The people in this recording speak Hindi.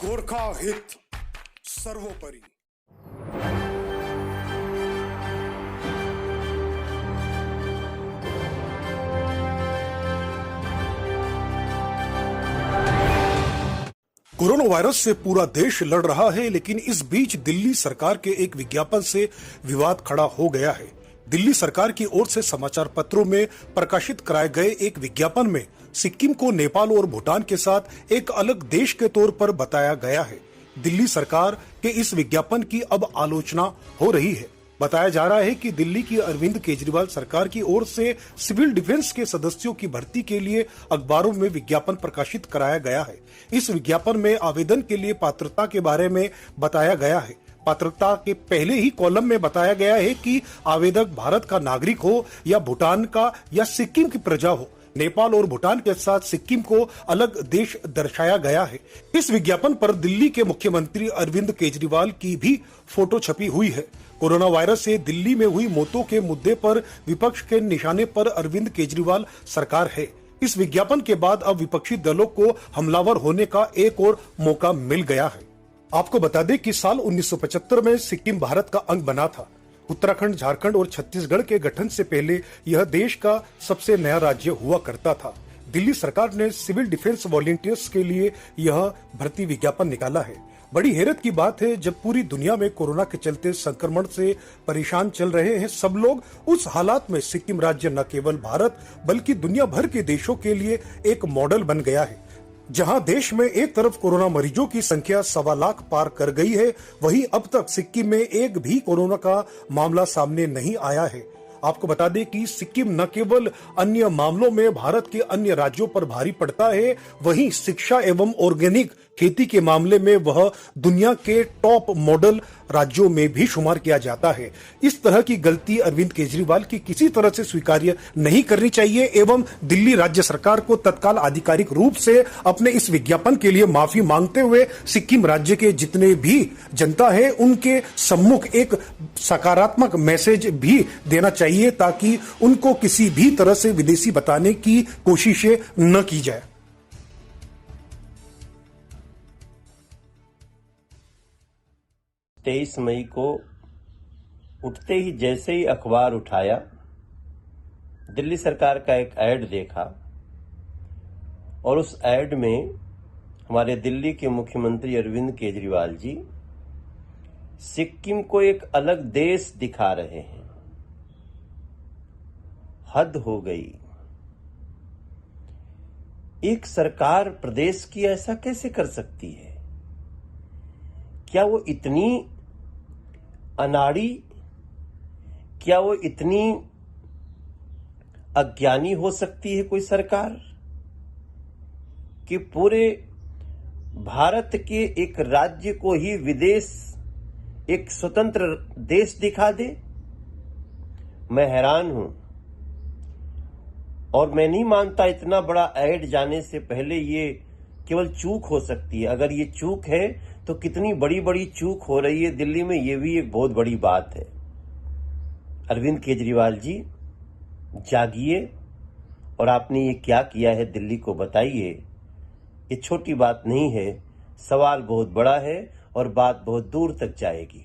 गोरखा हित सर्वोपरि। कोरोना वायरस से पूरा देश लड़ रहा है, लेकिन इस बीच दिल्ली सरकार के एक विज्ञापन से विवाद खड़ा हो गया है। दिल्ली सरकार की ओर से समाचार पत्रों में प्रकाशित कराए गए एक विज्ञापन में सिक्किम को नेपाल और भूटान के साथ एक अलग देश के तौर पर बताया गया है। दिल्ली सरकार के इस विज्ञापन की अब आलोचना हो रही है। बताया जा रहा है कि दिल्ली की अरविंद केजरीवाल सरकार की ओर से सिविल डिफेंस के सदस्यों की भर्ती के लिए अखबारों में विज्ञापन प्रकाशित कराया गया है। इस विज्ञापन में आवेदन के लिए पात्रता के बारे में बताया गया है। पात्रता के पहले ही कॉलम में बताया गया है कि आवेदक भारत का नागरिक हो या भूटान का या सिक्किम की प्रजा हो। नेपाल और भूटान के साथ सिक्किम को अलग देश दर्शाया गया है। इस विज्ञापन पर दिल्ली के मुख्यमंत्री अरविंद केजरीवाल की भी फोटो छपी हुई है। कोरोना वायरस से दिल्ली में हुई मौतों के मुद्दे पर विपक्ष के निशाने पर अरविंद केजरीवाल सरकार है। इस विज्ञापन के बाद अब विपक्षी दलों को हमलावर होने का एक और मौका मिल गया है। आपको बता दें कि साल 1975 में सिक्किम भारत का अंग बना था। उत्तराखंड, झारखंड और छत्तीसगढ़ के गठन से पहले यह देश का सबसे नया राज्य हुआ करता था। दिल्ली सरकार ने सिविल डिफेंस वॉलंटियर्स के लिए यह भर्ती विज्ञापन निकाला है। बड़ी हैरत की बात है, जब पूरी दुनिया में कोरोना के चलते संक्रमण से परेशान चल रहे हैं सब लोग, उस हालात में सिक्किम राज्य न केवल भारत बल्कि दुनिया भर के देशों के लिए एक मॉडल बन गया है। जहां देश में एक तरफ कोरोना मरीजों की संख्या 1.25 लाख पार कर गई है, वहीं अब तक सिक्किम में एक भी कोरोना का मामला सामने नहीं आया है। आपको बता दें कि सिक्किम न केवल अन्य मामलों में भारत के अन्य राज्यों पर भारी पड़ता है, वहीं शिक्षा एवं ऑर्गेनिक खेती के मामले में वह दुनिया के टॉप मॉडल राज्यों में भी शुमार किया जाता है। इस तरह की गलती अरविंद केजरीवाल की किसी तरह से स्वीकार्य नहीं करनी चाहिए एवं दिल्ली राज्य सरकार को तत्काल आधिकारिक रूप से अपने इस विज्ञापन के लिए माफी मांगते हुए सिक्किम राज्य के जितने भी जनता है उनके सम्मुख एक सकारात्मक मैसेज भी देना चाहिए, ताकि उनको किसी भी तरह से विदेशी बताने की कोशिशें न की जाए। 23 मई को उठते ही जैसे ही अखबार उठाया, दिल्ली सरकार का एक ऐड देखा और उस ऐड में हमारे दिल्ली के मुख्यमंत्री अरविंद केजरीवाल जी सिक्किम को एक अलग देश दिखा रहे हैं। हद हो गई। एक सरकार प्रदेश की ऐसा कैसे कर सकती है? क्या वो इतनी अनाड़ी, क्या वो इतनी अज्ञानी हो सकती है कोई सरकार कि पूरे भारत के एक राज्य को ही विदेश, एक स्वतंत्र देश दिखा दे? मैं हैरान हूं और मैं नहीं मानता इतना बड़ा ऐड जाने से पहले ये केवल चूक हो सकती है। अगर ये चूक है तो कितनी बड़ी बड़ी चूक हो रही है दिल्ली में, ये भी एक बहुत बड़ी बात है। अरविंद केजरीवाल जी जागिए और आपने ये क्या किया है दिल्ली को बताइए। ये छोटी बात नहीं है, सवाल बहुत बड़ा है और बात बहुत दूर तक जाएगी।